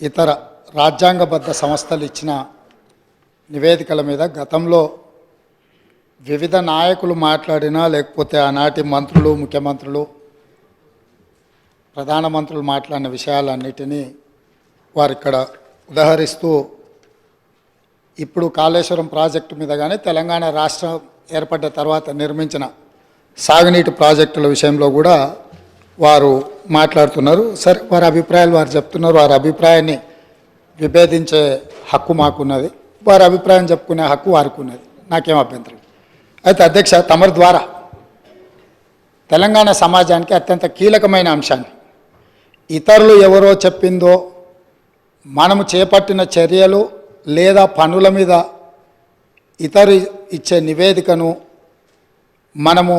ఇతర రాజ్యాంగబద్ధ సంస్థలు ఇచ్చిన నివేదికల మీద గతంలో వివిధ నాయకులు మాట్లాడినా లేకపోతే ఆనాటి మంత్రులు, ముఖ్యమంత్రులు, ప్రధానమంత్రులు మాట్లాడిన విషయాలన్నిటినీ వారు ఇక్కడ ఉదహరిస్తూ ఇప్పుడు కాళేశ్వరం ప్రాజెక్టు మీద కానీ తెలంగాణ రాష్ట్రం ఏర్పడ్డ తర్వాత నిర్మించిన సాగునీటి ప్రాజెక్టుల విషయంలో కూడా వారు మాట్లాడుతున్నారు. సరే, వారి అభిప్రాయాలు వారు చెప్తున్నారు. వారి అభిప్రాయాన్ని విభేదించే హక్కు మాకున్నది, వారి అభిప్రాయం చెప్పుకునే హక్కు వారికి ఉన్నది, నాకేం అభ్యంతరం. అయితే అధ్యక్ష, తమరి ద్వారా తెలంగాణ సమాజానికి అత్యంత కీలకమైన అంశాన్ని ఇతరులు ఎవరో చెప్పిందో మనము చేపట్టిన చర్యలు లేదా పనుల మీద ఇతరు ఇచ్చే నివేదికను మనము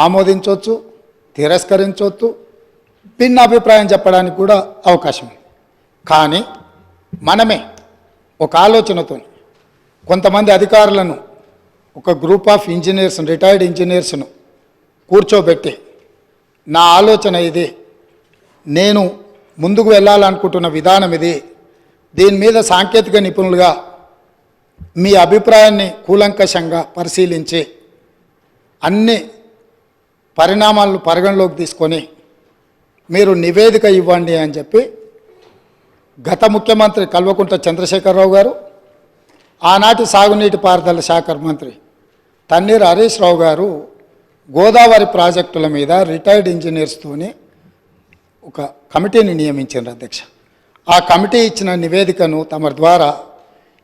ఆమోదించవచ్చు, తిరస్కరించవచ్చు, భిన్న అభిప్రాయం చెప్పడానికి కూడా అవకాశం ఉంది. కానీ మనమే ఒక ఆలోచనతో కొంతమంది అధికారులను, ఒక గ్రూప్ ఆఫ్ ఇంజనీర్స్, రిటైర్డ్ ఇంజనీర్స్ను కూర్చోబెట్టి నా ఆలోచన ఇది, నేను ముందుకు వెళ్ళాలనుకుంటున్న విధానం ఇది, దీని మీద సాంకేతిక నిపుణులుగా మీ అభిప్రాయాన్ని కూలంకషంగా పరిశీలించి అన్ని పరిణామాలను పరిగణలోకి తీసుకొని మీరు నివేదిక ఇవ్వండి అని చెప్పి గత ముఖ్యమంత్రి కల్వకుంట్ల చంద్రశేఖరరావు గారు, ఆనాటి సాగునీటి పారుదల శాఖ మంత్రి తన్నీర్ హరీష్ రావు గారు గోదావరి ప్రాజెక్టుల మీద రిటైర్డ్ ఇంజనీర్స్తోని ఒక కమిటీని నియమించారు అధ్యక్ష. ఆ కమిటీ ఇచ్చిన నివేదికను తమ ద్వారా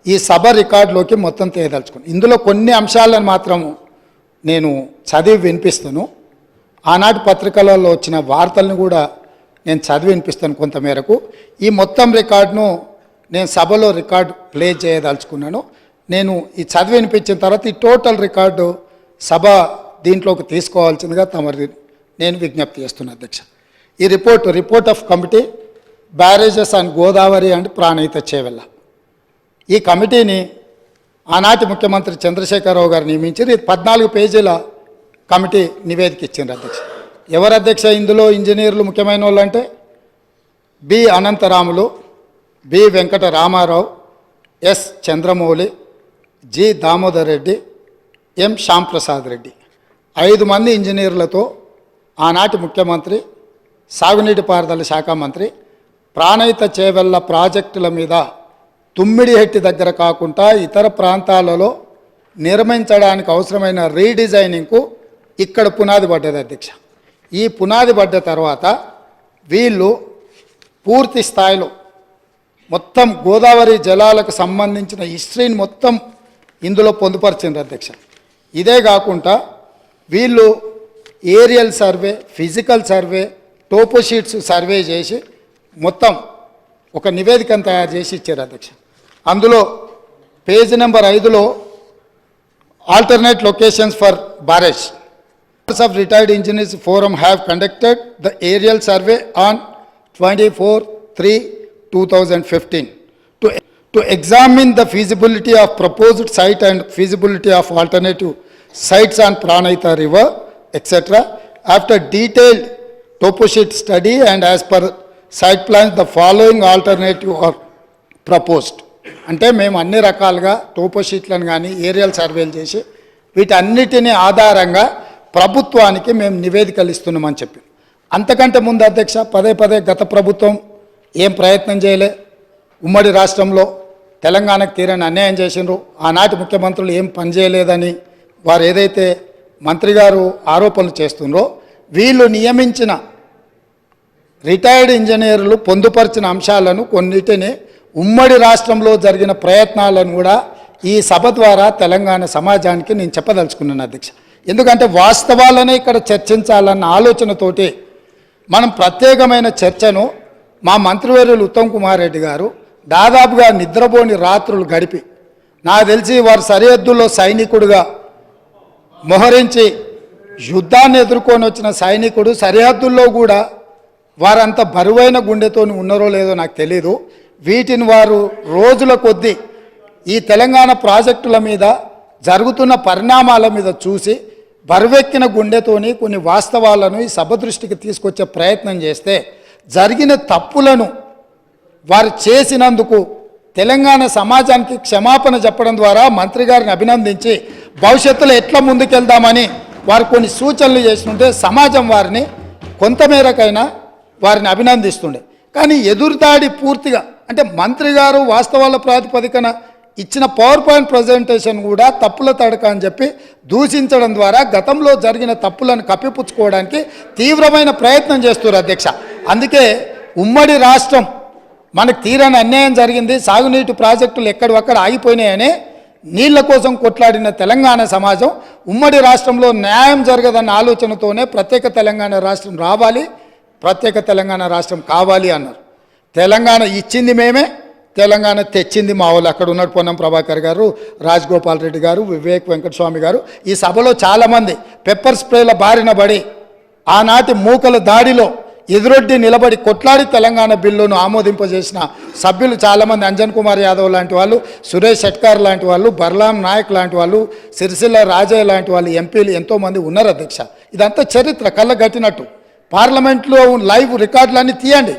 ఈ సభ రికార్డులోకి మొత్తం తేదలుచుకుని ఇందులో కొన్ని అంశాలను మాత్రము నేను చదివి వినిపిస్తాను. ఆనాటి పత్రికలలో వచ్చిన వార్తలను కూడా నేను చదివి వినిపిస్తాను కొంతమేరకు. ఈ మొత్తం రికార్డును నేను సభలో రికార్డు ప్లే చేయదలుచుకున్నాను. నేను ఈ చదివి వినిపించిన తర్వాత ఈ టోటల్ రికార్డు సభ దీంట్లోకి తీసుకోవాల్సిందిగా తమరి నేను విజ్ఞప్తి చేస్తున్నాను అధ్యక్ష. ఈ report of committee barrages and Godavari and Pranahita Chevella, ఈ కమిటీని ఆనాటి ముఖ్యమంత్రి చంద్రశేఖరరావు గారు నియమించారు. ఇది 14 పేజీల కమిటీ నివేదిక ఇచ్చింది అధ్యక్ష. ఎవరు అధ్యక్ష ఇందులో ఇంజనీర్లు ముఖ్యమైన వాళ్ళు అంటే B Anantharamulu, B Venkata Ramarao, S Chandramouli, G Damodar Reddy, M Shyamprasad Reddy, 5 మంది ఇంజనీర్లతో ఆనాటి ముఖ్యమంత్రి, సాగునీటి పారుదల శాఖ మంత్రి ప్రాణహిత చేవెళ్ళ ప్రాజెక్టుల మీద తుమ్మిడిహెట్టి దగ్గర కాకుండా ఇతర ప్రాంతాలలో నిర్మించడానికి అవసరమైన రీడిజైనింగ్కు ఇక్కడ పునాది పడ్డది అధ్యక్ష. ఈ పునాది పడ్డ తర్వాత వీళ్ళు పూర్తి స్థాయిలో మొత్తం గోదావరి జలాలకు సంబంధించిన హిస్టరీని మొత్తం ఇందులో పొందుపరిచింది అధ్యక్ష. ఇదే కాకుండా వీళ్ళు aerial survey, physical survey, toposheets survey చేసి మొత్తం ఒక నివేదికను తయారు చేసి ఇచ్చారు అధ్యక్ష. అందులో పేజీ నెంబర్ 5లో alternate locations for barrage of retired engineers forum have conducted the aerial survey on 24/3/2015 to examine the feasibility of proposed site and feasibility of alternative sites on Pranahita river etc. After detailed toposheet study and as per site plans the following alternative are proposed. అంటే మేము అన్ని రకాలుగా టోపోషీట్లను కానీ aerial సర్వేలు చేసి వీటన్నిటిని ఆధారంగా ప్రభుత్వానికి మేము నివేదికలు ఇస్తున్నామని చెప్పి, అంతకంటే ముందు అధ్యక్ష పదే గత ప్రభుత్వం ఏం ప్రయత్నం చేయలే. ఉమ్మడి రాష్ట్రంలో తెలంగాణకు తీరని అన్యాయం చేసినారు. ఆనాటి ముఖ్యమంత్రులు ఏం పనిచేయలేదని వారు ఏదైతే మంత్రి గారు ఆరోపణలు చేస్తున్నారో, వీళ్ళు నియమించిన రిటైర్డ్ ఇంజనీర్లు పొందుపరిచిన అంశాలను కొన్నిటిని ఉమ్మడి రాష్ట్రంలో జరిగిన ప్రయత్నాలను కూడా ఈ సభ ద్వారా తెలంగాణ సమాజానికి నేను చెప్పదలుచుకున్నాను అధ్యక్ష. ఎందుకంటే వాస్తవాలనే ఇక్కడ చర్చించాలన్న ఆలోచనతోటి మనం ప్రత్యేకమైన చర్చను మా మంత్రివర్యులు ఉత్తమ్ కుమార్ రెడ్డి గారు దాదాపుగా నిద్రపోని రాత్రులు గడిపి, నాకు తెలిసి వారు సరిహద్దుల్లో సైనికుడుగా మోహరించి యుద్ధాన్ని ఎదుర్కొని వచ్చిన సైనికుడు సరిహద్దుల్లో కూడా వారంత బరువైన గుండెతో ఉన్నారో లేదో నాకు తెలీదు. వీటిని వారు రోజుల కొద్దీ ఈ తెలంగాణ ప్రాజెక్టుల మీద జరుగుతున్న పరిణామాల మీద చూసి బరువెక్కిన గుండెతోని కొన్ని వాస్తవాలను ఈ సభ దృష్టికి తీసుకొచ్చే ప్రయత్నం చేస్తే జరిగిన తప్పులను వారు చేసినందుకు తెలంగాణ సమాజానికి క్షమాపణ చెప్పడం ద్వారా మంత్రి గారిని అభినందించి భవిష్యత్తులో ఎట్లా ముందుకెళ్దామని వారు కొన్ని సూచనలు చేస్తుంటే సమాజం వారిని కొంతమేరకైనా వారిని అభినందిస్తుండే. కానీ ఎదురుదాడి పూర్తిగా అంటే మంత్రి గారు వాస్తవాల ప్రాతిపదికన ఇచ్చిన పవర్ పాయింట్ ప్రజెంటేషన్ కూడా తప్పుల తడక అని చెప్పి దూషించడం ద్వారా గతంలో జరిగిన తప్పులను కప్పిపుచ్చుకోవడానికి తీవ్రమైన ప్రయత్నం చేస్తున్నారు అధ్యక్ష. అందుకే ఉమ్మడి రాష్ట్రం మనకు తీరని అన్యాయం జరిగింది, సాగునీటి ప్రాజెక్టులు ఎక్కడొక్కడ ఆగిపోయినాయని నీళ్ల కోసం కొట్లాడిన తెలంగాణ సమాజం ఉమ్మడి రాష్ట్రంలో న్యాయం జరగదన్న ఆలోచనతోనే ప్రత్యేక తెలంగాణ రాష్ట్రం రావాలి, ప్రత్యేక తెలంగాణ రాష్ట్రం కావాలి అన్నారు. తెలంగాణ ఇచ్చింది మేమే, తెలంగాణ తెచ్చింది మా వాళ్ళు. అక్కడ ఉన్నాడు పొన్నం ప్రభాకర్ గారు, రాజగోపాల్ రెడ్డి గారు, వివేక్ వెంకటస్వామి గారు. ఈ సభలో చాలామంది పెప్పర్ స్ప్రేల బారిన పడి ఆనాటి మూకల దాడిలో ఎదురొడ్డి నిలబడి కొట్లాడి తెలంగాణ బిల్లును ఆమోదింపజేసిన సభ్యులు చాలామంది, అంజన్ కుమార్ యాదవ్ లాంటి వాళ్ళు, సురేష్ షెట్కార్ లాంటి వాళ్ళు, బర్లాం నాయక్ లాంటి వాళ్ళు, సిరిసిల్ల రాజయ్య లాంటి వాళ్ళు ఎంపీలు ఎంతోమంది ఉన్నారు అధ్యక్ష. ఇదంతా చరిత్ర కళ్ళగట్టినట్టు. పార్లమెంట్లో లైవ్ రికార్డులన్నీ తీయండి.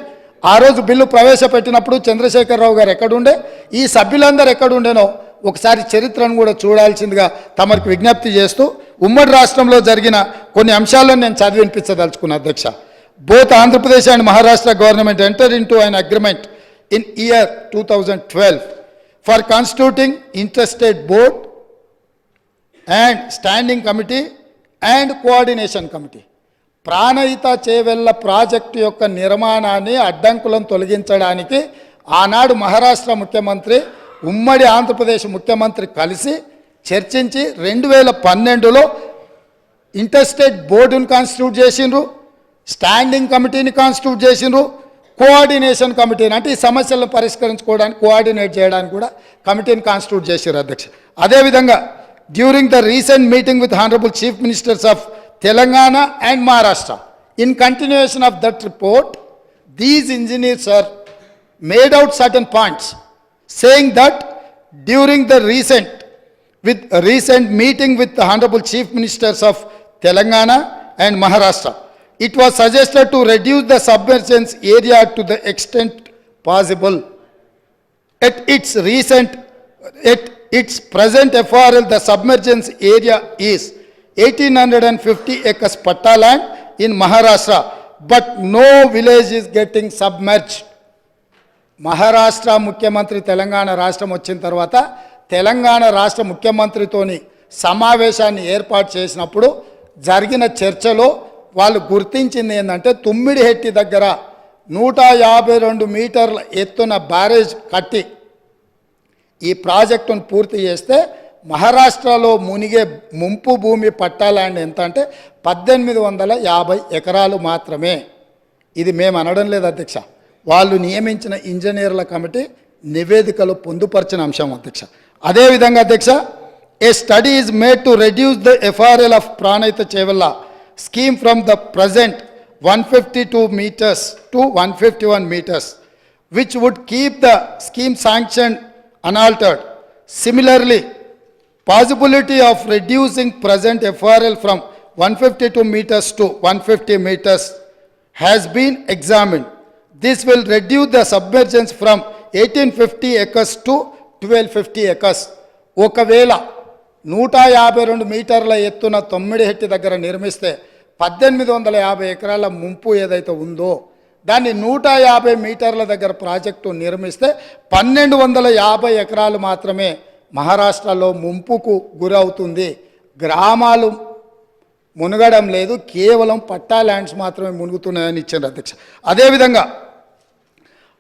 ఆ రోజు బిల్లు ప్రవేశపెట్టినప్పుడు చంద్రశేఖరరావు గారు ఎక్కడుండే, ఈ సభ్యులందరూ ఎక్కడుండేనో ఒకసారి చరిత్రను కూడా చూడాల్సిందిగా తమకు విజ్ఞప్తి చేస్తూ ఉమ్మడి రాష్ట్రంలో జరిగిన కొన్ని అంశాలను నేను చదివినిపించదలుచుకున్నా అధ్యక్ష. Both Andhra Pradesh and Maharashtra government entered into an agreement in year 2012 for constituting interstate board and standing committee and coordination committee. Pranahita Chevella project యొక్క నిర్మాణాన్ని అడ్డంకులను తొలగించడానికి ఆనాడు మహారాష్ట్ర ముఖ్యమంత్రి ఉమ్మడి ఆంధ్రప్రదేశ్ ముఖ్యమంత్రి కలిసి చర్చించి 2012లో ఇంటర్స్టేట్ బోర్డును కాన్స్టిట్యూట్ చేసిండ్రు, స్టాండింగ్ కమిటీని కాన్స్టిట్యూట్ చేసిండ్రు, కోఆర్డినేషన్ కమిటీని అంటే ఈ సమస్యలను పరిష్కరించుకోవడానికి కోఆర్డినేట్ చేయడానికి కూడా కమిటీని కాన్స్టిట్యూట్ చేశారు అధ్యక్ష. అదేవిధంగా during the recent meeting with honourable chief ministers of Telangana and Maharashtra, in continuation of that report, these engineers are made out certain points, saying that during the recent meeting with the Honorable Chief Ministers of Telangana and Maharashtra, it was suggested to reduce the submergence area to the extent possible. At its present FRL, the submergence area is 1850 acres patta land in Maharashtra, but no village is getting submerged. Maharashtra ముఖ్యమంత్రి తెలంగాణ రాష్ట్రం వచ్చిన తర్వాత తెలంగాణ రాష్ట్ర ముఖ్యమంత్రితోని సమావేశాన్ని ఏర్పాటు చేసినప్పుడు జరిగిన చర్చలో వాళ్ళు గుర్తించింది ఏంటంటే తుమ్మిడిహెట్టి దగ్గర 152 మీటర్ల ఎత్తున బ్యారేజ్ కట్టి ఈ ప్రాజెక్టును పూర్తి చేస్తే మహారాష్ట్రలో మునిగే ముంపు భూమి పట్టా ల్యాండ్ ఎంత అంటే 1850 ఎకరాలు మాత్రమే. ఇది మేము అనడం లేదు అధ్యక్ష, వాళ్ళు నియమించిన ఇంజనీర్ల కమిటీ నివేదికలో పొందుపరిచిన అంశం అధ్యక్ష. అదేవిధంగా అధ్యక్ష, a study is made to reduce the FRL of Pranahita Chevella scheme from the present 152 meters to 151 meters, which would keep the scheme sanctioned unaltered. Similarly, possibility of reducing present FRL from 152 meters to 150 meters has been examined. This will reduce the submergence from 1850 acres to 1250 acres. ఒకవేళ 152 మీటర్ల ఎత్తున తొమ్మిడిహెట్టి దగ్గర నిర్మిస్తే 1850 ఎకరాల ముంపు ఏదైతే ఉందో దాన్ని 150 మీటర్ల దగ్గర ప్రాజెక్టు నిర్మిస్తే 1250 ఎకరాలు మాత్రమే మహారాష్ట్రలో ముంపుకు గురవుతుంది. గ్రామాలు మునగడం లేదు, కేవలం పట్టా ల్యాండ్స్ మాత్రమే మునుగుతున్నాయని ఇచ్చారు అధ్యక్ష. అదేవిధంగా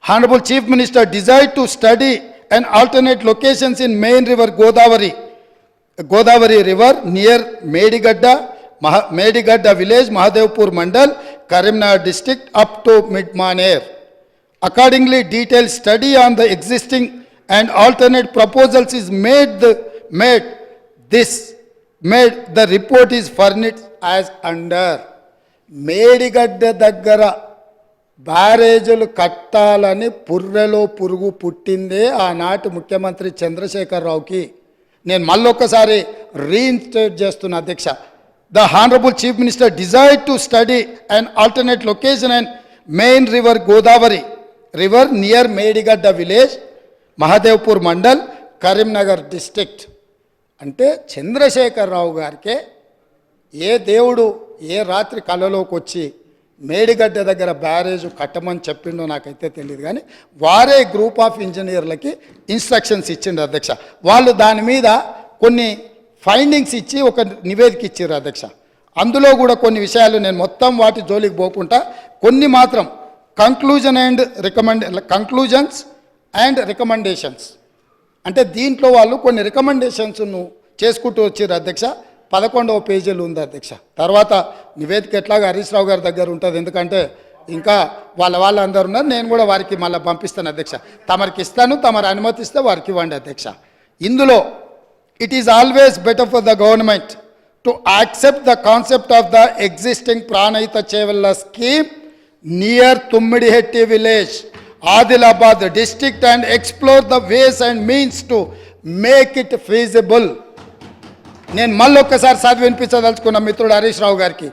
honourable chief minister desired to study and alternate locations in main river Godavari river near Medigadda village, Mahadevpur mandal, Karimnagar district up to Mid Manair. Accordingly, detailed study on the existing and alternate proposals is made. The report is furnished as under. Medigadda దగ్గర బ్యారేజీలు కట్టాలని పుర్రెలో పురుగు పుట్టిందే ఆనాటి ముఖ్యమంత్రి చంద్రశేఖరరావుకి. నేను మళ్ళొక్కసారి reinstate చేస్తున్న అధ్యక్ష. The Honorable Chief Minister desired to study an alternate location and main river Godavari river near Medigadda village, Mahadevpur Mandal, Karimnagar district. అంటే చంద్రశేఖరరావు గారికే ఏ దేవుడు ఏ రాత్రి కళలోకి వచ్చి మేడిగడ్డ దగ్గర బ్యారేజ్ కట్టమని చెప్పిండో నాకైతే తెలియదు, కానీ వారే గ్రూప్ ఆఫ్ ఇంజనీర్లకి ఇన్స్ట్రక్షన్స్ ఇచ్చిండు అధ్యక్ష. వాళ్ళు దాని మీద కొన్ని ఫైండింగ్స్ ఇచ్చి ఒక నివేదిక ఇచ్చారు అధ్యక్ష. అందులో కూడా కొన్ని విషయాలు నేను మొత్తం వాటి జోలికి పోకుండా కొన్ని మాత్రం కంక్లూజన్స్ అండ్ రికమెండేషన్స్, అంటే దీంట్లో వాళ్ళు కొన్ని రికమెండేషన్స్ను చేసుకుంటూ వచ్చారు అధ్యక్ష. 11వ పేజీలు ఉంది అధ్యక్ష. తర్వాత నివేదిక ఎట్లాగా హరీష్ రావు గారి దగ్గర ఉంటుంది, ఎందుకంటే ఇంకా వాళ్ళందరూ ఉన్నారు, నేను కూడా వారికి మళ్ళీ పంపిస్తాను అధ్యక్ష. తమరికి ఇస్తాను, తమరు అనుమతిస్తే వారికి ఇవ్వండి అధ్యక్ష. ఇందులో it is always better for the government to accept the concept of the existing Pranahita Chevella scheme near Tummidihatti village, Adilabad district and explore the ways and means to make it feasible. నేను మళ్ళొక్కసారి చదివి వినిపించదలుచుకున్న మిత్రుడు హరీష్ రావు గారికి,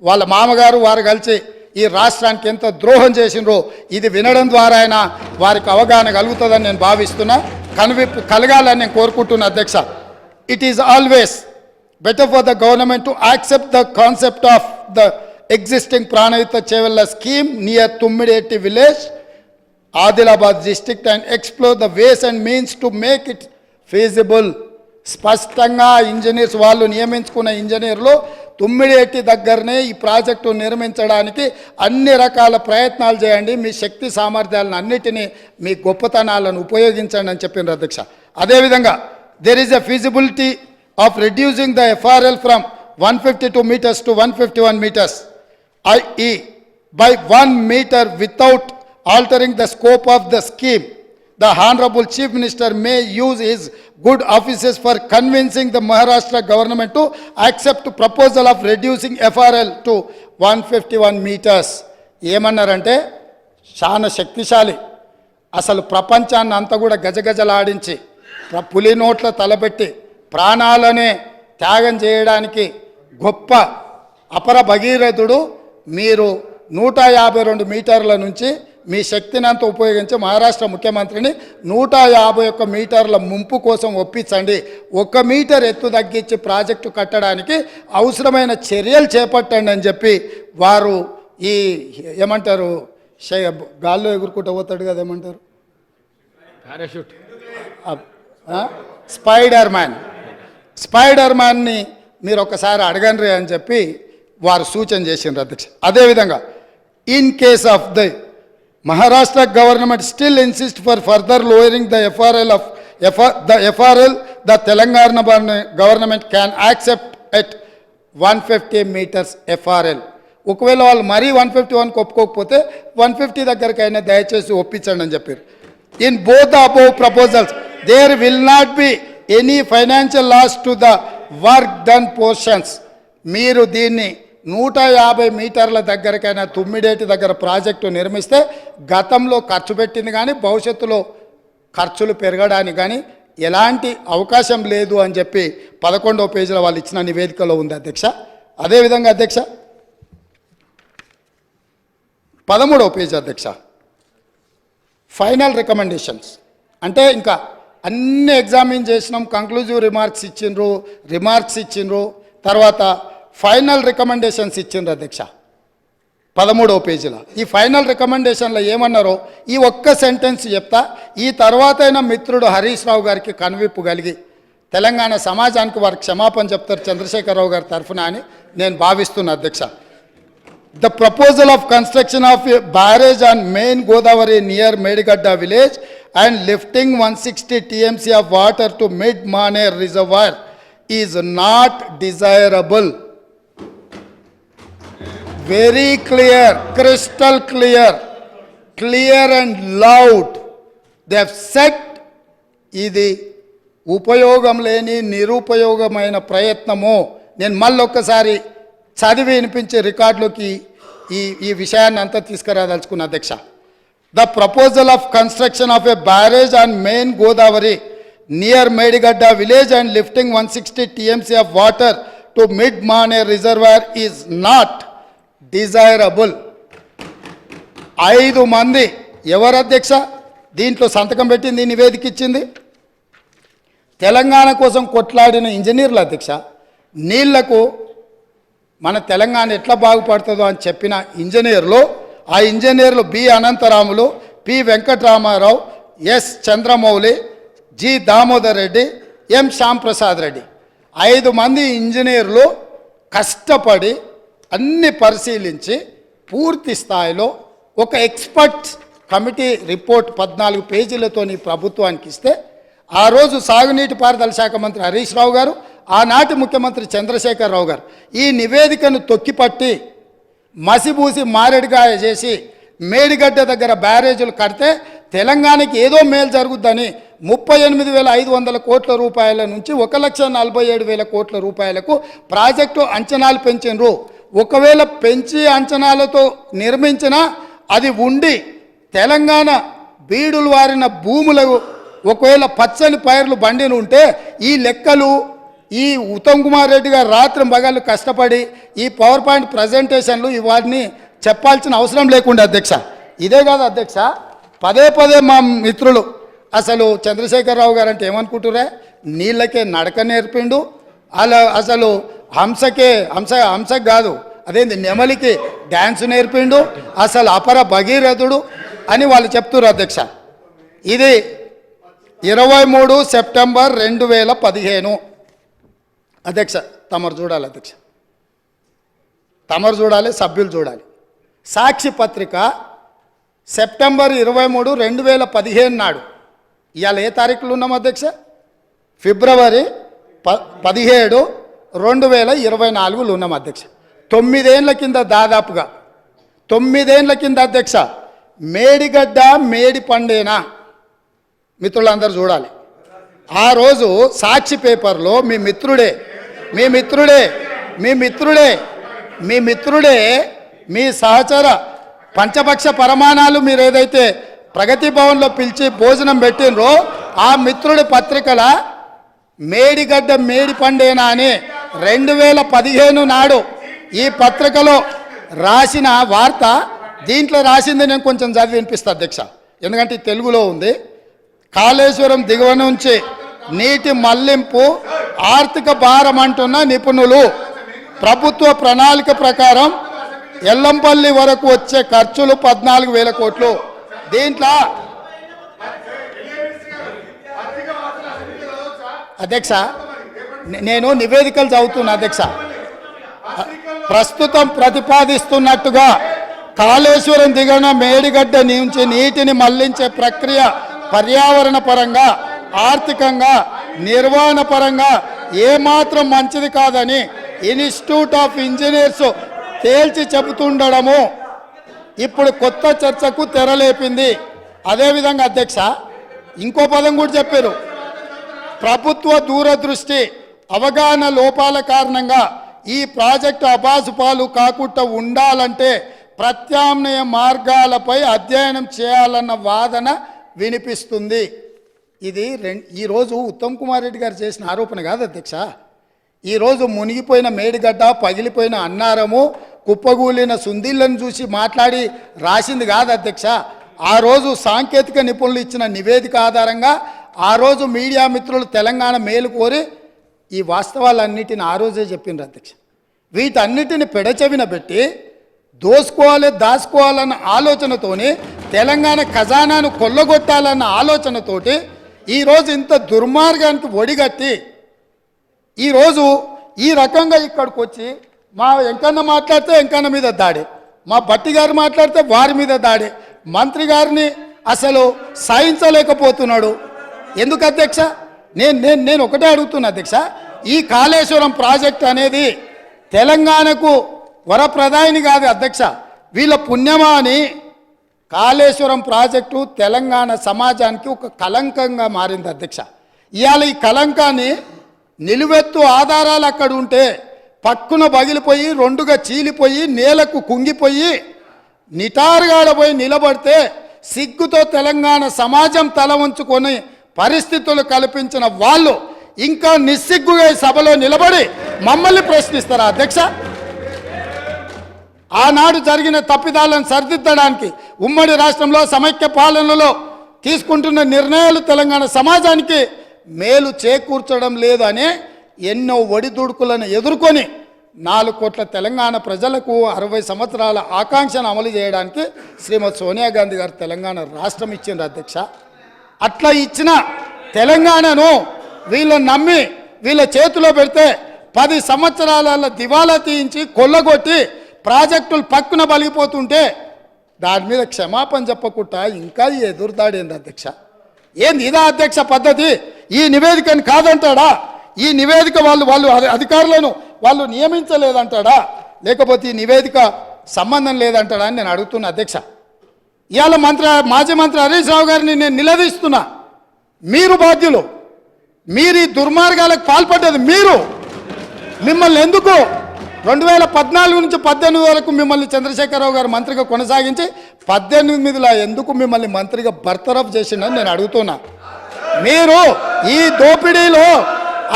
వాళ్ళ మామగారు వారు కలిసి ఈ రాష్ట్రానికి ఎంత ద్రోహం చేసినరో ఇది వినడం ద్వారా అయినా వారికి అవగాహన కలుగుతుందని నేను భావిస్తున్నా, కనువిప్పు కలగాలని నేను కోరుకుంటున్నా అధ్యక్ష. It is always better for the government to accept the concept of the existing Pranahita Chevella scheme near Tummidihatti village, Adilabad district and explore the ways and means to make it feasible. స్పష్టంగా ఇంజనీర్స్ వాళ్ళు నియమించుకున్న ఇంజనీర్లు తుమ్మిడిహెట్టి దగ్గరనే ఈ ప్రాజెక్టు నిర్మించడానికి అన్ని రకాల ప్రయత్నాలు చేయండి, మీ శక్తి సామర్థ్యాలను అన్నిటినీ మీ గొప్పతనాలను ఉపయోగించండి అని చెప్పిండ్రు అధ్యక్ష. అదేవిధంగా there is a feasibility of reducing the FRL from 152 meters to 151 meters, i.e. by 1 meter without altering the scope of the scheme. The Honorable Chief Minister may use his good offices for convincing the Maharashtra government to accept proposal of reducing FRL to 151 meters. ఏమన్నారంటే చాలా శక్తిశాలి, అసలు ప్రపంచాన్ని అంతా కూడా గజగజలాడించి పులి నోట్ల తలపెట్టి ప్రాణాలనే త్యాగం చేయడానికి గొప్ప అపర భగీరథుడు. మీరు 152 మీటర్ల నుంచి మీ శక్తిని అంతా ఉపయోగించి మహారాష్ట్ర ముఖ్యమంత్రిని 151 మీటర్ల ముంపు కోసం ఒప్పించండి, 1 మీటర్ ఎత్తు తగ్గించి ప్రాజెక్టు కట్టడానికి అవసరమైన చర్యలు చేపట్టండి అని చెప్పి వారు ఈ ఏమంటారు గాల్లో ఎగురుకుంటూ పోతాడు కదా, ఏమంటారు పారాషూట్, స్పైడర్ మ్యాన్ని మీరు ఒకసారి అడగండి అని చెప్పి వారు సూచన చేసిండ్రు అధ్యక్ష. అదేవిధంగా in case of the Maharashtra government still insists for further lowering the FRL, the Telangana government can accept at 150 meters FRL. ఒకవేళ వాళ్ళు మరీ 151 ఒప్పుకోకపోతే 150 దగ్గరకైనా దయచేసి ఒప్పించండి అని చెప్పారు. In both the above proposals there will not be any financial loss to the work done portions. మీరు దీన్ని 150 మీటర్ల దగ్గరకైనా తుమ్మిడేటి దగ్గర ప్రాజెక్టు నిర్మిస్తే గతంలో ఖర్చు పెట్టింది కానీ భవిష్యత్తులో ఖర్చులు పెరగడానికి కానీ ఎలాంటి అవకాశం లేదు అని చెప్పి 11వ పేజీలో వాళ్ళు ఇచ్చిన నివేదికలో ఉంది అధ్యక్ష. అదేవిధంగా అధ్యక్ష 13వ పేజీ అధ్యక్ష ఫైనల్ రికమెండేషన్స్, అంటే ఇంకా అన్ని ఎగ్జామిన్ చేసినాం, కంక్లూజివ్ రిమార్క్స్ ఇచ్చిండ్రు, తర్వాత ఫైనల్ రికమెండేషన్స్ ఇచ్చిండ్రు అధ్యక్ష 13వ పేజీలో. ఈ ఫైనల్ రికమెండేషన్లో ఏమన్నారో ఈ ఒక్క సెంటెన్స్ చెప్తా, ఈ తర్వాత అయినా మిత్రుడు హరీష్ రావు గారికి కనువిప్పు కలిగి తెలంగాణ సమాజానికి వారికి క్షమాపణ చెప్తారు చంద్రశేఖరరావు గారి తరఫున అని నేను భావిస్తున్నా అధ్యక్ష. The proposal of construction of a barrage on main Godavari near Medigadda village and lifting 160 TMC of water to mid-Maner reservoir is not desirable. Very clear, crystal clear and loud. They have said, ఇది ఉపయోగం లేని నిరుపయోగమైన ప్రయత్నము. నేను మళ్ళొక్కసారి చదివి వినిపించే రికార్డులోకి ఈ విషయాన్ని అంతా తీసుకురాదలుచుకున్న అధ్యక్ష. The proposal of construction of a barrage on main Godavari near Medigadda village and lifting 160 TMC of water to mid Maner reservoir is not desirable. 5 మంది ఎవరు అధ్యక్ష దీంట్లో సంతకం పెట్టింది, నివేదిక ఇచ్చింది? తెలంగాణ కోసం కొట్లాడిన ఇంజనీర్లు అధ్యక్ష. నీళ్లకు మన తెలంగాణ ఎట్లా బాగుపడుతుందో అని చెప్పిన ఇంజనీర్లు, ఆ ఇంజనీర్లు B Anantharamulu, P Venkataramarao, S Chandramouli, G Damodar Reddy, M Shyamprasad Reddy, 5 మంది ఇంజనీర్లు కష్టపడి అన్ని పరిశీలించి పూర్తి స్థాయిలో ఒక ఎక్స్పర్ట్ కమిటీ రిపోర్ట్ 14 పేజీలతోని ప్రభుత్వానికి ఇస్తే, ఆ రోజు సాగునీటి పారుదల శాఖ మంత్రి హరీష్ రావు గారు, ఆనాటి ముఖ్యమంత్రి చంద్రశేఖరరావు గారు ఈ నివేదికను తొక్కిపట్టి మసిబూసి మారేడుగాయ చేసి మేడిగడ్డ దగ్గర బ్యారేజీలు కడితే తెలంగాణకి ఏదో మేలు జరుగుద్దని 38,500 కోట్ల రూపాయల నుంచి 1,47,000 కోట్ల రూపాయలకు ప్రాజెక్టు అంచనాలు పెంచినరు. ఒకవేళ పెంచి అంచనాలతో నిర్మించినా అది ఉండి తెలంగాణ బీడులు వారిన భూములకు ఒకవేళ పచ్చని పైర్లు బండిని ఉంటే ఈ లెక్కలు ఈ ఉత్తమ్ కుమార్ రెడ్డి గారు రాత్రి పగళ్ళు కష్టపడి ఈ పవర్ పాయింట్ ప్రజెంటేషన్లు ఇవన్నీ చెప్పాల్సిన అవసరం లేకుండా అధ్యక్ష. ఇదే కాదు అధ్యక్ష, పదే పదే మా మిత్రులు అసలు చంద్రశేఖరరావు గారు అంటే ఏమనుకుంటురే, నీళ్ళకే నడక నేర్పిండు, అలా అసలు హంసకి కాదు అదేంది నెమలికి డ్యాన్స్ నేర్పిండు, అసలు అపర భగీరథుడు అని వాళ్ళు చెప్తున్నారు అధ్యక్ష. ఇది 23 సెప్టెంబర్ 2015 అధ్యక్ష. తమరు చూడాలి అధ్యక్ష, తమరు చూడాలి, సభ్యులు చూడాలి. సాక్షి పత్రిక సెప్టెంబర్ 23, 2015 నాడు, ఇవాళ ఏ తారీఖులు ఉన్నాం అధ్యక్ష? ఫిబ్రవరి 17, 2024 ఉన్నాం అధ్యక్ష. 9 ఏళ్ల కింద, దాదాపుగా 9 ఏళ్ల కింద అధ్యక్ష, మేడిగడ్డ మేడి పండేనా మిత్రులందరూ చూడాలి. ఆ రోజు సాక్షి పేపర్లో మీ మిత్రుడే మీ సహచర పంచపక్ష పరమాణాలు మీరు ఏదైతే ప్రగతి భవన్లో పిలిచి భోజనం పెట్టినరో ఆ మిత్రుడి పత్రికల మేడిగడ్డ మేడి పండేనా అని 2015 నాడు ఈ పత్రికలో రాసిన వార్త, దీంట్లో రాసింది నేను కొంచెం చదివి వినిపిస్తా అధ్యక్ష, ఎందుకంటే తెలుగులో ఉంది. కాళేశ్వరం దిగువ నుంచి నీటి మళ్లింపు ఆర్థిక భారం అంటున్న నిపుణులు. ప్రభుత్వ ప్రణాళిక ప్రకారం ఎల్లంపల్లి వరకు వచ్చే ఖర్చులు 14,000 కోట్లు. దీంట్లో అధ్యక్ష నేను నివేదికలు చదువుతున్నా అధ్యక్ష. ప్రస్తుతం ప్రతిపాదిస్తున్నట్టుగా కాళేశ్వరం దిగువన మేడిగడ్డ నుంచి నీటిని మళ్లించే ప్రక్రియ పర్యావరణ పరంగా, ఆర్థికంగా, నిర్వహణ పరంగా ఏమాత్రం మంచిది కాదని ఇన్స్టిట్యూట్ ఆఫ్ ఇంజనీర్స్ తేల్చి చెబుతుండడము ఇప్పుడు కొత్త చర్చకు తెరలేపింది. అదేవిధంగా అధ్యక్ష ఇంకో పదం కూడా చెప్పారు, ప్రభుత్వ దూరదృష్టి అవగాహన లోపాల కారణంగా ఈ ప్రాజెక్టు అబాసుపాలు కాకుండా ఉండాలంటే ప్రత్యామ్నాయ మార్గాలపై అధ్యయనం చేయాలన్న వాదన వినిపిస్తుంది. ఇది ఈరోజు ఉత్తమ్ కుమార్ రెడ్డి గారు చేసిన ఆరోపణ కాదు అధ్యక్ష. ఈరోజు మునిగిపోయిన మేడిగడ్డ, పగిలిపోయిన అన్నారము, కుప్పగూలిన సుందిళ్లను చూసి మాట్లాడి రాసింది కాదు అధ్యక్ష. ఆ రోజు సాంకేతిక నిపుణులు ఇచ్చిన నివేదిక ఆధారంగా ఆ రోజు మీడియా మిత్రులు తెలంగాణ మేలు కోరి ఈ వాస్తవాలన్నిటిని ఆ రోజే చెప్పిండ్రు అధ్యక్ష. వీటన్నిటిని పెడచెవిన పెట్టి దాచుకోవాలన్న ఆలోచనతోని, తెలంగాణ ఖజానాను కొల్లగొట్టాలన్న ఆలోచనతోటి ఈరోజు ఇంత దుర్మార్గానికి ఒడిగట్టి ఈరోజు ఈ రకంగా ఇక్కడికి వచ్చి మా వెంకన్న మాట్లాడితే వెంకన్న మీద దాడి, మా భట్టి గారు మాట్లాడితే వారి మీద దాడి, మంత్రి గారిని అసలు సహించలేకపోతున్నాడు. ఎందుకు అధ్యక్ష? నేను ఒకటే అడుగుతున్నా అధ్యక్ష, ఈ కాళేశ్వరం ప్రాజెక్ట్ అనేది తెలంగాణకు వరప్రదాయిని కాదు అధ్యక్ష, వీళ్ళ పుణ్యమా అని కాళేశ్వరం ప్రాజెక్టు తెలంగాణ సమాజానికి ఒక కలంకంగా మారింది అధ్యక్ష. ఇవాళ ఈ కలంకాన్ని నిలువెత్తు ఆధారాలు అక్కడ ఉంటే పక్కున పగిలిపోయి, రెండుగా చీలిపోయి, నేలకు కుంగిపోయి, నిటారుగాడపోయి నిలబడితే సిగ్గుతో తెలంగాణ సమాజం తల వంచుకొని పరిస్థితులు కల్పించిన వాళ్ళు ఇంకా నిస్సిగ్గుగా సభలో నిలబడి మమ్మల్ని ప్రశ్నిస్తారా అధ్యక్ష? ఆనాడు జరిగిన తప్పిదాలను సరిదిద్దడానికి ఉమ్మడి రాష్ట్రంలో సమైక్య పాలనలో తీసుకుంటున్న నిర్ణయాలు తెలంగాణ సమాజానికి మేలు చేకూర్చడం లేదు అనే ఎన్నో ఒడిదుడుకులను ఎదుర్కొని 4 కోట్ల తెలంగాణ ప్రజలకు 60 సంవత్సరాల ఆకాంక్షను అమలు చేయడానికి శ్రీమతి సోనియా గాంధీ గారు తెలంగాణ రాష్ట్రం ఇచ్చింది అధ్యక్ష. అట్లా ఇచ్చిన తెలంగాణను వీళ్ళని నమ్మి వీళ్ళ చేతిలో పెడితే 10 సంవత్సరాల దివాలా తీయించి కొల్లగొట్టి ప్రాజెక్టులు పక్కున బలిగిపోతుంటే దాని మీద క్షమాపణ చెప్పకుండా ఇంకా ఎదురుదాడేంది అధ్యక్ష. ఏంది ఇదా అధ్యక్ష పద్ధతి? ఈ నివేదికని కాదంటాడా? ఈ నివేదిక వాళ్ళు అధికారులను వాళ్ళు నియమించలేదంటాడా? లేకపోతే ఈ నివేదిక సంబంధం లేదంటాడా అని నేను అడుగుతున్నా అధ్యక్ష. ఇవాళ మాజీ మంత్రి హరీష్ రావు గారిని నేను నిలదీస్తున్నా. మీరు బాధ్యులు, మీరు ఈ దుర్మార్గాలకు పాల్పడ్డది మీరు. మిమ్మల్ని ఎందుకు 2014 నుంచి 18 వరకు మిమ్మల్ని చంద్రశేఖరరావు గారు మంత్రిగా కొనసాగించి 18లో ఎందుకు మిమ్మల్ని మంత్రిగా బర్తరఫ్ చేసిండని నేను అడుగుతున్నా. మీరు ఈ దోపిడీలో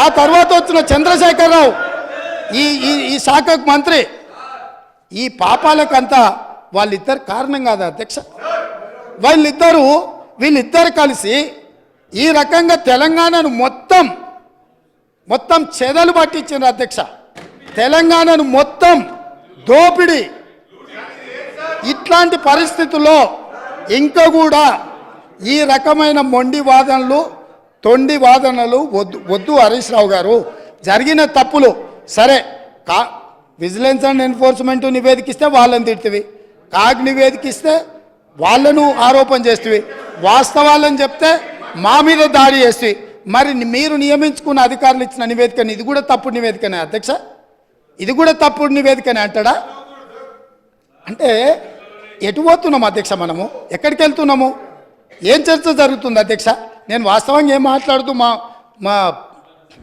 ఆ తర్వాత వచ్చిన చంద్రశేఖరరావు ఈ శాఖకు మంత్రి, ఈ పాపాలకంతా వాళ్ళిద్దరు కారణం కాదా అధ్యక్ష? వీళ్ళిద్దరు కలిసి ఈ రకంగా తెలంగాణను మొత్తం చెదలు పట్టించారు అధ్యక్ష. తెలంగాణను మొత్తం దోపిడీ. ఇట్లాంటి పరిస్థితుల్లో ఇంకా కూడా ఈ రకమైన మొండి వాదనలు తొండి వాదనలు వద్దు హరీష్ రావు గారు. జరిగిన తప్పులు సరే, విజిలెన్స్ అండ్ ఎన్ఫోర్స్మెంట్ నివేదికిస్తే వాళ్ళని తిడుతుంది, కాగ్ నివేదికిస్తే వాళ్ళను ఆరోపణ చేస్తుంది, వాస్తవాలను చెప్తే మా మీద దాడి చేస్తుంది. మరి మీరు నియమించుకున్న అధికారులు ఇచ్చిన నివేదికని ఇది కూడా తప్పుడు నివేదికనే అధ్యక్ష? ఇది కూడా తప్పుడు నివేదికనే అంటాడా? అంటే ఎటు పోతున్నాము అధ్యక్ష? మనము ఎక్కడికి వెళ్తున్నాము? ఏం చర్చ జరుగుతుంది అధ్యక్ష? నేను వాస్తవంగా ఏం మాట్లాడుతూ మా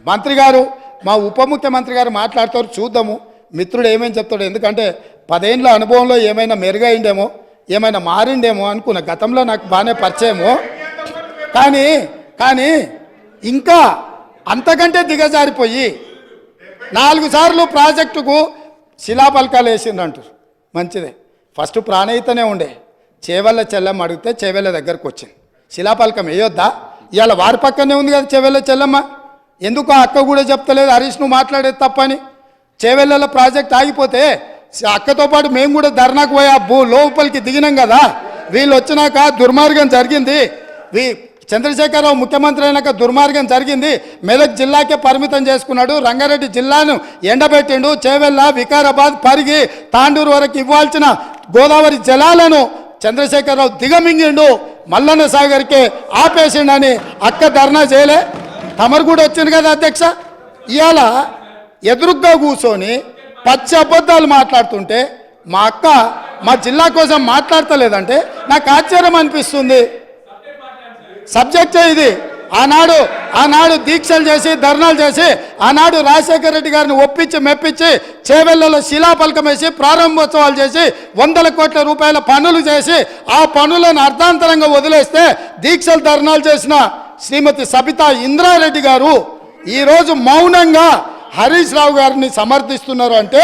మంత్రి గారు, మా ఉప ముఖ్యమంత్రి గారు మాట్లాడతారు, చూద్దాము మిత్రుడు ఏమేమి చెప్తాడు. ఎందుకంటే 10 ఏళ్ళ అనుభవంలో ఏమైనా మెరుగైండేమో, ఏమైనా మారిండేమో అనుకున్న. గతంలో నాకు బాగానే పరిచయమో, కానీ ఇంకా అంతకంటే దిగజారిపోయి 4 సార్లు ప్రాజెక్టుకు శిలాపలకాలు వేసిండ్రంటారు. మంచిదే. ఫస్ట్ ప్రాణహితనే ఉండే, చేవెళ్ళ చెల్లమ్మ అడిగితే చేవెళ్ళ దగ్గరకు వచ్చింది. శిలాపలకం వేయొద్దా? ఇవాళ వారి పక్కనే ఉంది కదా చేవెళ్ళ చెల్లమ్మ. ఎందుకు ఆ అక్క కూడా చెప్తలేదు హరీష్ నువ్వు మాట్లాడేది తప్పని? చేవెళ్ళ ప్రాజెక్ట్ ఆగిపోతే అక్కతో పాటు మేము కూడా ధర్నాకు పోయి లోపలికి దిగినాం కదా. వీళ్ళు వచ్చినాక దుర్మార్గం జరిగింది. చంద్రశేఖరరావు ముఖ్యమంత్రి అయినాక దుర్మార్గం జరిగింది. మెదక్ జిల్లాకే పరిమితం చేసుకున్నాడు, రంగారెడ్డి జిల్లాను ఎండబెట్టిండు, చేవెళ్ళ వికారాబాద్ పరిగి తాండూరు వరకు ఇవ్వాల్సిన గోదావరి జలాలను చంద్రశేఖరరావు దిగమింగిండు, మల్లన్న సాగర్కే ఆపేసిండని అక్క ధర్నా చేయలే? తమరు కూడా వచ్చింది కదా అధ్యక్ష. ఇవాళ ఎదురుగ్గా కూర్చొని పచ్చి అబద్ధాలు మాట్లాడుతుంటే మా అక్క మా జిల్లా కోసం మాట్లాడతలేదంటే నాకు ఆశ్చర్యం అనిపిస్తుంది. సబ్జెక్టే ఇది. ఆనాడు దీక్షలు చేసి ధర్నాలు చేసి ఆనాడు రాజశేఖర రెడ్డి గారిని ఒప్పించి మెప్పించి చేవెళ్ళలో శిలాపలకం వేసి ప్రారంభోత్సవాలు చేసి 100 కోట్ల రూపాయల పనులు చేసి ఆ పనులను అర్ధాంతరంగా వదిలేస్తే దీక్షలు ధర్నాలు చేసిన శ్రీమతి సబితా ఇంద్రారెడ్డి గారు ఈరోజు మౌనంగా హరీష్ రావు గారిని సమర్థిస్తున్నారు. అంటే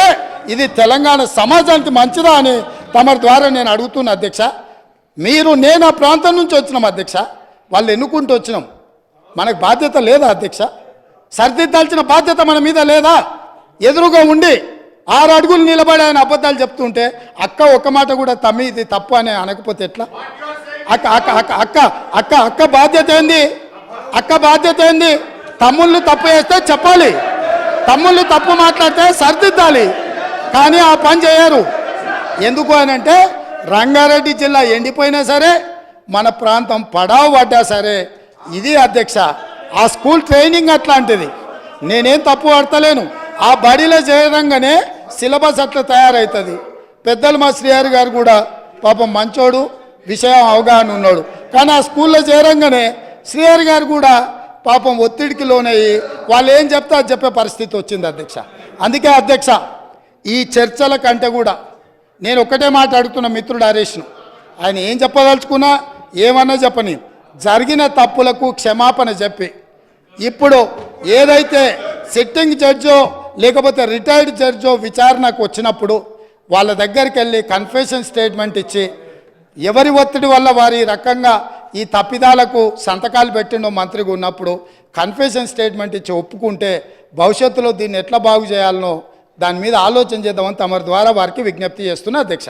ఇది తెలంగాణ సమాజానికి మంచిదా అని తమ ద్వారా నేను అడుగుతున్నా అధ్యక్ష. నేను ఆ ప్రాంతం నుంచి వచ్చినాం అధ్యక్ష, వాళ్ళు ఎన్నుకుంటూ వచ్చినాం. మనకు బాధ్యత లేదా అధ్యక్ష? సరిదిద్దాల్సిన బాధ్యత మన మీద లేదా? ఎదురుగా ఉండి 6 అడుగులు నిలబడి ఆయన అబద్ధాలు చెప్తుంటే అక్క ఒక్క మాట కూడా తమ్మి ఇది తప్పు అని అనకపోతే ఎట్లా? అక్క బాధ్యత ఏంది? బాధ్యత ఏంది? తమ్ముళ్ళు తప్పు చేస్తే చెప్పాలి, తమ్ముళ్ళు తప్పు మాట్లాడితే సరిదిద్దాలి. కానీ ఆ పని చేయరు. ఎందుకు అని అంటే రంగారెడ్డి జిల్లా ఎండిపోయినా సరే, మన ప్రాంతం పడావు పడ్డా సరే, ఇది అధ్యక్ష ఆ స్కూల్ ట్రైనింగ్ అట్లాంటిది. నేనేం తప్పు పడతలేను. ఆ బడిలో చేరంగానే సిలబస్ అట్లా తయారవుతుంది. పెద్దలు మా శ్రీహరి గారు కూడా పాపం మంచోడు, విషయం అవగాహన ఉన్నాడు. కానీ ఆ స్కూల్లో చేరంగానే శ్రీహరి గారు కూడా పాపం ఒత్తిడికి లోనయ్యి వాళ్ళు ఏం చెప్తే అది చెప్పే పరిస్థితి వచ్చింది అధ్యక్ష. అందుకే అధ్యక్ష ఈ చర్చల కంటే కూడా నేను ఒక్కటే మాట అడుగుతున్న మిత్రుడు హరీష్ను, ఆయన ఏం చెప్పదలుచుకున్నా ఏమన్నా చెప్పని జరిగిన తప్పులకు క్షమాపణ చెప్పి ఇప్పుడు ఏదైతే సిట్టింగ్ జడ్జో లేకపోతే రిటైర్డ్ జడ్జో విచారణకు వచ్చినప్పుడు వాళ్ళ దగ్గరికి వెళ్ళి కన్ఫెషన్ స్టేట్మెంట్ ఇచ్చి ఎవరి ఒత్తిడి వల్ల వారి ఈ రకంగా ఈ తప్పిదాలకు సంతకాలు పెట్టిండో మంత్రిగా ఉన్నప్పుడు కన్ఫెషన్ స్టేట్మెంట్ ఇచ్చి ఒప్పుకుంటే భవిష్యత్తులో దీన్ని ఎట్లా బాగు చేయాలనో దాని మీద ఆలోచన చేద్దామని తమరి ద్వారా వారికి విజ్ఞప్తి చేస్తున్నా అధ్యక్ష.